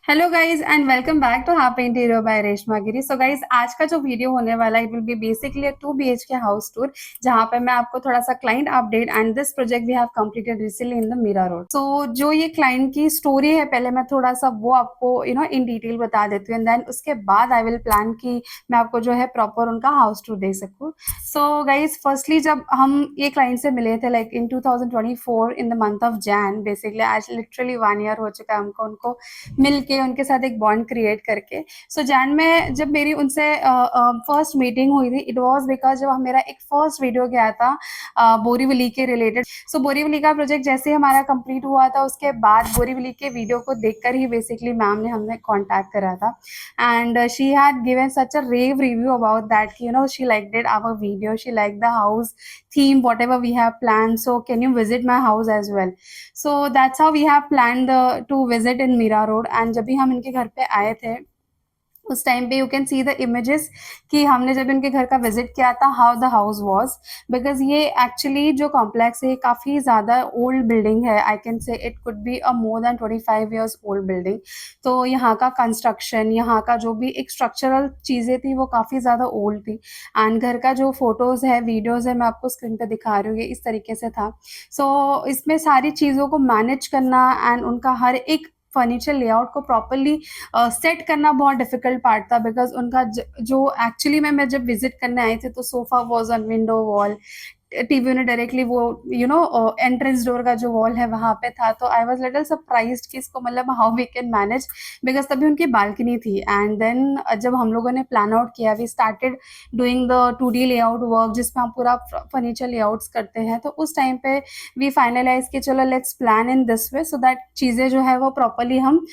Hello guys and welcome back to Happy Interior by Reshma Giri. So guys आज का जो video होने वाला है it will be basically 2 BHK house tour, जहां पे मैं आपको थोड़ा सा client update and this project we have completed recently in the Mira road. So जो ये क्लाइंट की स्टोरी है पहले मैं थोड़ा सा वो आपको इन डिटेल बता देती हूँ एंड देन उसके बाद आई विल प्लान कि मैं आपको जो है प्रॉपर उनका हाउस टूर दे सकूँ। सो गाइज फर्स्टली जब हम ये क्लाइंट से मिले थे like in 2024 in the month of Jain, basically आज लिटरली 1 ईयर हो चुका है हमको उनको मिल के उनके साथ एक बॉन्ड क्रिएट करके। सो जैन में जब मेरी उनसे फर्स्ट मीटिंग हुई थी इट वाज बिकॉज जब मेरा एक फर्स्ट वीडियो गया था बोरीवली के रिलेटेड। सो बोरीवली का प्रोजेक्ट जैसे हमारा कंप्लीट हुआ था उसके बाद बोरीवली के वीडियो को देखकर ही बेसिकली मैम ने हमने कॉन्टैक्ट करा था and she had given such a rave review about that कि she liked it our video, she like the house theme whatever we have planned, so can you visit my house as well. So that's how we have planned to visit in Mira Road। and जब भी हम इनके घर पे आए थे उस time पे you can see the images कि हमने जब इनके घर का विजिट किया था how the house was, because ये एक्चुअली जो कॉम्प्लेक्स है काफ़ी ज़्यादा ओल्ड बिल्डिंग है। आई कैन से it could be a more than 25 years old building. तो यहाँ का कंस्ट्रक्शन, यहाँ का जो भी एक स्ट्रक्चरल चीज़ें थी वो काफ़ी ज़्यादा ओल्ड थी एंड घर का जो फोटोज़ है वीडियोज़ है मैं आपको स्क्रीन पे दिखा रही हूँ ये इस तरीके से था। सो इसमें सारी चीज़ों को मैनेज करना एंड उनका हर एक फर्नीचर लेआउट को प्रॉपरली सेट करना बहुत डिफिकल्ट पार्ट था, बिकॉज उनका जो एक्चुअली मैं जब विजिट करने आई थी तो sofa was on window wall, TV ने डायरेक्टली वो एंट्रेंस डोर का जो वॉल है वहां पे था। तो आई वाज लिटिल सरप्राइज्ड कि इसको मतलब how we can manage, because तभी उनकी बालकनी थी। एंड देन जब हम लोगों ने प्लान आउट किया we started doing the 2D layout work जिसमें हम पूरा फर्नीचर लेआउट्स करते हैं। तो उस टाइम पे वी फाइनलाइज कि चलो let's plan in this way so that चीज़ें जो है वो प्रॉपरली हम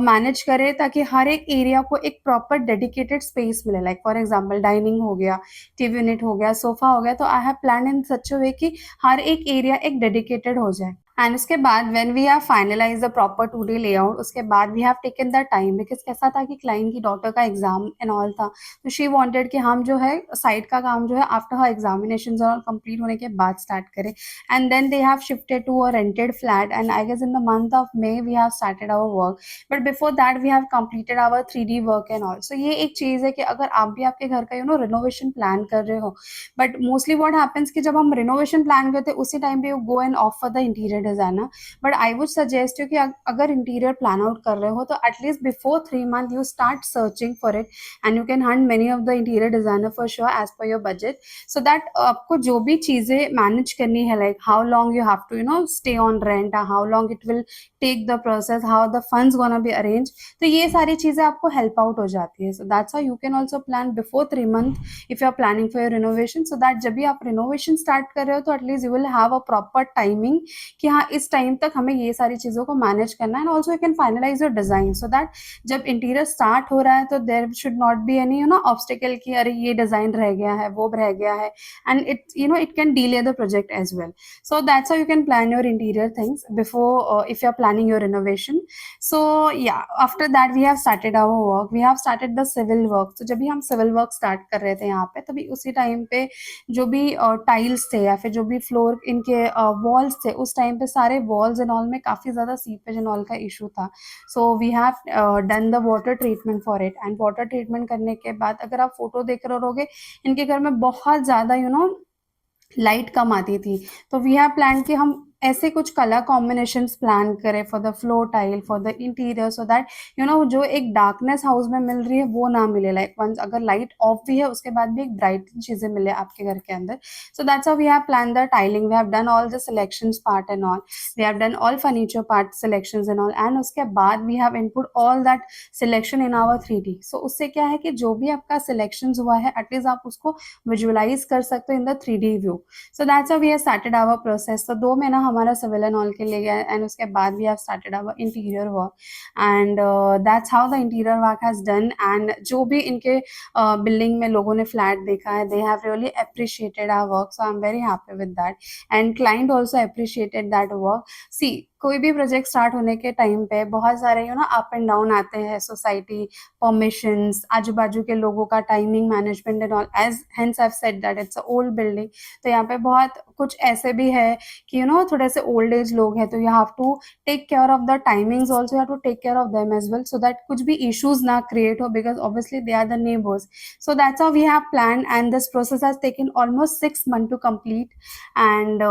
मैनेज करें ताकि हर एक एरिया को एक प्रॉपर डेडिकेटेड स्पेस मिले। लाइक फॉर एग्जाम्पल डाइनिंग हो गया, टीवी यूनिट हो गया, सोफा हो गया, तो आई हैव प्लान इन सच अ वे कि हर एक एरिया एक डेडिकेटेड हो जाए। एंड उसके बाद when we have finalise the proper 2D layout उसके बाद we have taken the time, because कैसा था कि क्लाइंट की डॉटर का एग्जाम एंड ऑल था, तो शी वांटेड कि हम जो है साइट का काम जो है आफ्टर हर एग्जामिनेशंस और कंप्लीट होने के बाद स्टार्ट करें। And then they have shifted to a rented flat and I guess in the month of May we have started our work, but before that we have completed our 3D work and all. So ये एक चीज़ है कि अगर आप भी आपके घर का रिनोवेशन प्लान कर रहे हो, बट मोस्टली व्हाट हैपेंस कि जब हम रिनोवेशन प्लान करते हैं उसी टाइम पे you go and of for the interior designer. But I would suggest you कि अगर इंटीरियर प्लान आउट कर रहे हो तो at least before 3 month you start searching for it and you can hunt many of the interior designer for sure as per your budget, so that आपको जो भी चीज़ें मैनेज करनी है like how long you have to stay on rent, how long it will take the process, how the funds gonna be arrange, तो ये सारी चीज़ें आपको हेल्प आउट हो जाती है। So that's how you can also plan before 3 month if you are planning for your renovation, so that जब भी आप रिनोवेशन स्टार्ट कर रहे हो तो at least you will have a proper timing कि हाँ इस टाइम तक हमें ये सारी चीज़ों को मैनेज करना है। And also you can finalise your design so that जब इंटीरियर स्टार्ट हो रहा है तो there should not be any obstacle कि अरे ये डिजाइन रह गया है वो रह गया है and it can delay the project as well. So that's how you can plan your interior things before if you're planning your renovation. So yeah, after that we have started our work, we have started the civil work। तो जब भी हम civil work start कर रहे थे यहाँ पे तभी उसी टाइम पे जो भी टाइल्स थे या फिर जो भी फ्लोर इनके वॉल्स थे उस टाइम पे सारे वॉल्स एंड ऑल में काफ़ी ज़्यादा सीपेज एंड ऑल का इशू था। So we have done the water treatment for it and water treatment करने के बाद अगर आप फोटो देख रहे होगे इनके घर में बहुत ज़्यादा लाइट कम आती थी। तो वी हैव प्लान कि हम ऐसे कुछ कलर कॉम्बिनेशंस प्लान करें for the floor tile for the interior so that जो एक डार्कनेस हाउस में मिल रही है वो ना मिले। लाइक वंस अगर लाइट ऑफ भी है उसके बाद भी एक ब्राइट चीज़ें मिले आपके घर के अंदर। So that's how we have plan the tiling, we have done all the selections part and all, we have done all furniture part selections and all and उसके बाद we have input all that selection in our 3D। So उससे क्या है कि जो भी आपका selection हुआ है एटलीस्ट आप उसको विजुअलाइज कर सकते हो in the 3D view. So that's how we have started our process. तो 2 महीना हमारा सिविल एंड ऑल के लिए गया एंड उसके बाद we have started our interior work and that's how the interior work has done. And जो भी इनके बिल्डिंग में लोगों ने फ्लैट देखा है they have really appreciated our work, so I am very happy with that and client also appreciated that work. See कोई भी प्रोजेक्ट स्टार्ट होने के टाइम पे बहुत सारे अप एंड डाउन आते हैं, सोसाइटी, परमिशंस, आजू बाजू के लोगों का timing management and all, as hence I have said that it's a old building. तो यहाँ पे बहुत कुछ ऐसे भी है कि थोड़े से ओल्ड एज लोग हैं, तो you have to take care of the timings also, you have to take care of them as well, so that कुछ भी issues ना create हो, because obviously they are the neighbors. So that's how we have planned, and this process has taken almost 6 months to complete. And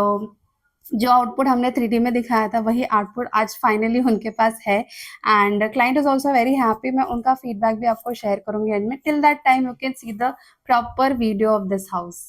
जो output हमने 3D में दिखाया था वही आउटपुट आज फाइनली उनके पास है, and client is also very happy. मैं उनका फीडबैक भी आपको शेयर करूंगी एंड में। Till that time you can see the proper video of this house.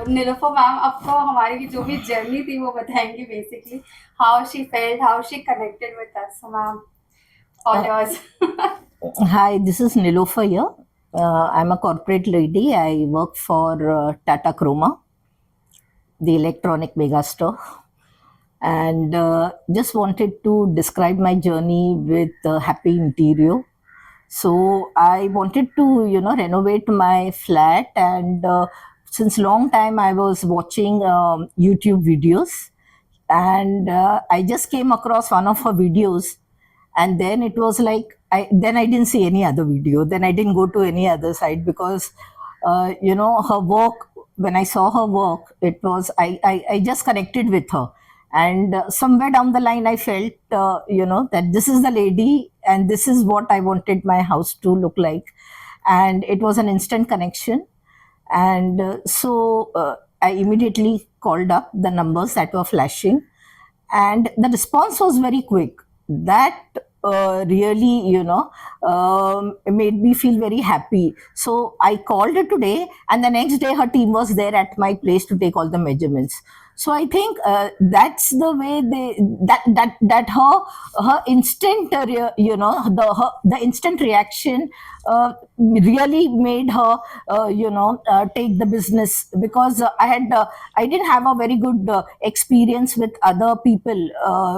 Nilofar ma'am आपको हमारी जो भी जर्नी थी वो बताएंगी, basically how she felt, how she connected with us. So ma'am, all yours. Hi, this is Nilofer here. I'm a corporate lady. I work for Tata Chroma, the electronic megastore, and just wanted to describe my journey with Happy Interior. So I wanted to, renovate my flat, and since long time I was watching YouTube videos, and I just came across one of her videos, and then it was like I didn't see any other video. Then I didn't go to any other site because her work when I saw her work, it was I just connected with her, and somewhere down the line, I felt that this is the lady, and this is what I wanted my house to look like, and it was an instant connection, and I immediately called up the numbers that were flashing, and the response was very quick. That really, made me feel very happy. So I called her today, and the next day her team was there at my place to take all the measurements. So I think that's the way her instant, the instant reaction really made her, take the business, because I didn't have a very good experience with other people.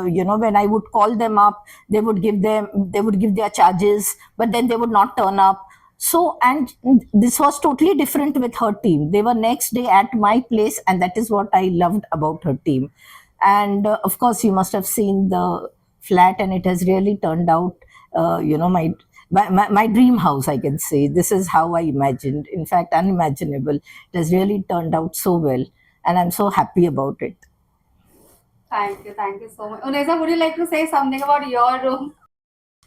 When I would call them up, they would give their charges, but then they would not turn up. So, and this was totally different with her team. They were next day at my place, and that is what I loved about her team. And of course, you must have seen the flat, and it has really turned out, my dream house, I can say. This is how I imagined. In fact, unimaginable. It has really turned out so well, and I'm so happy about it. Thank you so much. Uneza, would you like to say something about your room?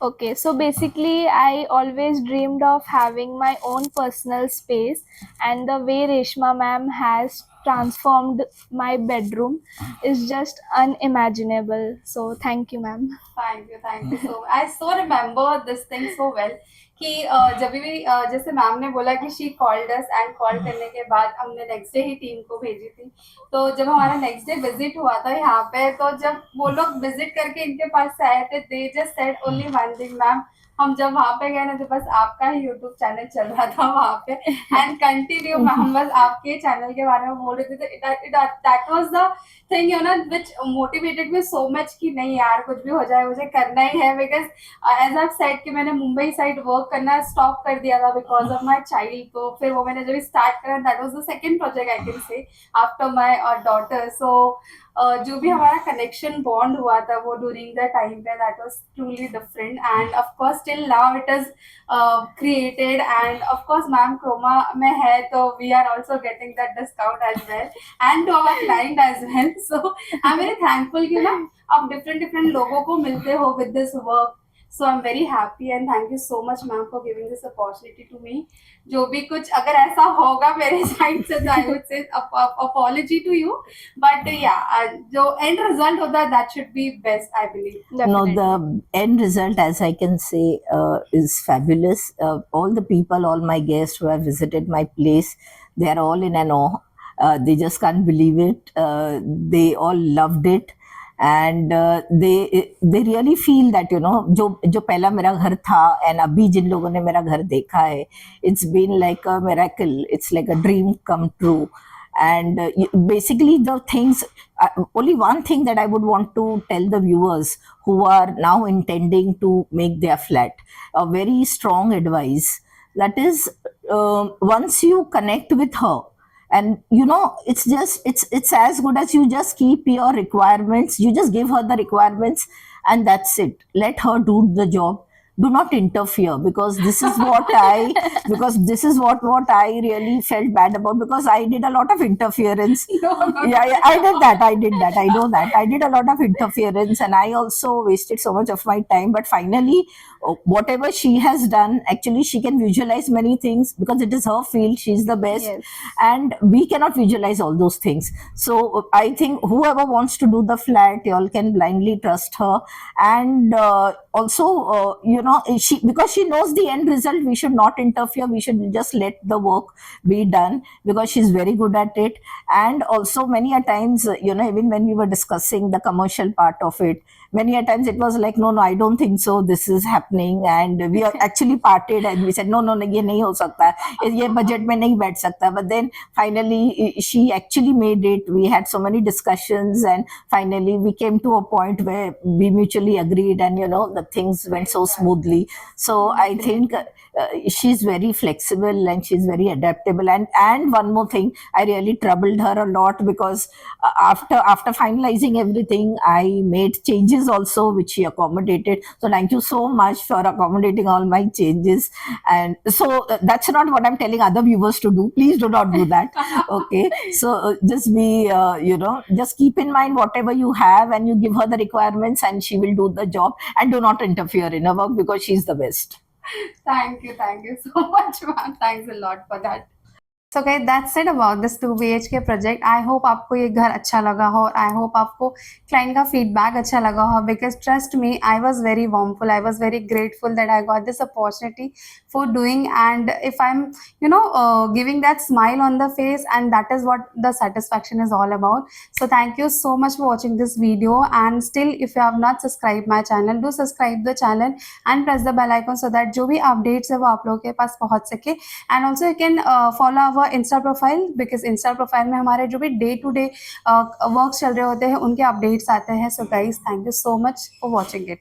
Okay, so basically, I always dreamed of having my own personal space, and the way Reshma ma'am has transformed my bedroom is just unimaginable. So, thank you, ma'am. Thank you so much. I so remember this thing so well कि जब भी जैसे ma'am ने बोला कि she called us, and call करने के बाद हमने नेक्स्ट डे ही टीम को भेजी थी। तो जब हमारा नेक्स्ट डे विजिट हुआ था यहाँ पे, तो जब वो लोग विजिट करके इनके पास से आए थे, they just said only one thing, ma'am हम जब वहाँ पे गए ना, तो बस आपका ही यूट्यूब चैनल चल रहा था वहाँ पे, एंड कंटिन्यू हम बस आपके चैनल के बारे में बोल रहे थे। That was the thing which motivated me so much कि नहीं यार, कुछ भी हो जाए मुझे करना ही है। बिकॉज एज आई सेड कि मैंने मुंबई साइड वर्क करना स्टॉप कर दिया था बिकॉज ऑफ माई चाइल्ड। तो फिर वो मैंने जब स्टार्ट करा, that was the second project I can say after my daughter. So जो भी हमारा कनेक्शन बॉन्ड हुआ था वो ड्यूरिंग द टाइम पे, that was truly different, and of course till now it is created, and of course ma'am Croma में है तो we are also getting that discount as well, and to our client as well. So I'm very thankful कि ना आप different लोगों को मिलते हो with this work. So I'm very happy, and thank you so much ma'am for giving this opportunity to me. जो भी कुछ अगर ऐसा होगा मेरे साइड से, तो I would say apology to you, but yeah, जो end result होता है that should be best, I believe. No, the end result, as I can say, is fabulous. All the people, all my guests who have visited my place, they are all in an awe. They just can't believe it. They all loved it, and they really feel that, जो पहला मेरा घर था and अभी जिन लोगों ने मेरा घर देखा है, it's been like a miracle. It's like a dream come true. And basically the things, only one thing that I would want to tell the viewers who are now intending to make their flat, a very strong advice, that is, once you connect with her, and it's as good as you just keep your requirements, you just give her the requirements, and that's it. Let her do the job. Do not interfere, because this is what I really felt bad about, because I did a lot of interference. Yeah, I did that. I know that. I did a lot of interference, and I also wasted so much of my time. But finally, whatever she has done, actually, she can visualize many things because it is her field. She's the best. Yes. And we cannot visualize all those things. So I think whoever wants to do the flat, you all can blindly trust her. And also, because she knows the end result, we should not interfere. We should just let the work be done, because she's very good at it. And also, many a times, even when we were discussing the commercial part of it, many a times it was like, no, I don't think so, this is happening. And we actually parted, and we said, no, ye nahi ho sakta, ye budget mein nahi baith sakta. But then finally she actually made it. We had so many discussions, and finally we came to a point where we mutually agreed, and the things went so smooth. smoothly. So I think she's very flexible and she's very adaptable. And one more thing, I really troubled her a lot because after finalizing everything, I made changes also, which she accommodated. So thank you so much for accommodating all my changes. And so that's not what I'm telling other viewers to do. Please do not do that. Okay, so just be just keep in mind whatever you have, and you give her the requirements, and she will do the job. And do not interfere in her work because she's the best. Thank you so much, ma'am. Thanks a lot for that. So guys, that's it about this 2 BHK project. I hope आपको ये घर अच्छा लगा हो और I hope आपको client का feedback अच्छा लगा हो, because trust me, I was very warmful. I was very grateful that I got this opportunity for doing, and if I'm giving that smile on the face, and that is what the satisfaction is all about. So thank you so much for watching this video, and still if you have not subscribed my channel, do subscribe the channel and press the bell icon so that जो भी updates है वो आप लोगों के पास पहुंच सके. And also you can follow our Insta profile, because Insta profile में हमारे जो भी day to day work चल रहे होते हैं उनके updates आते हैं. So guys, thank you so much for watching it.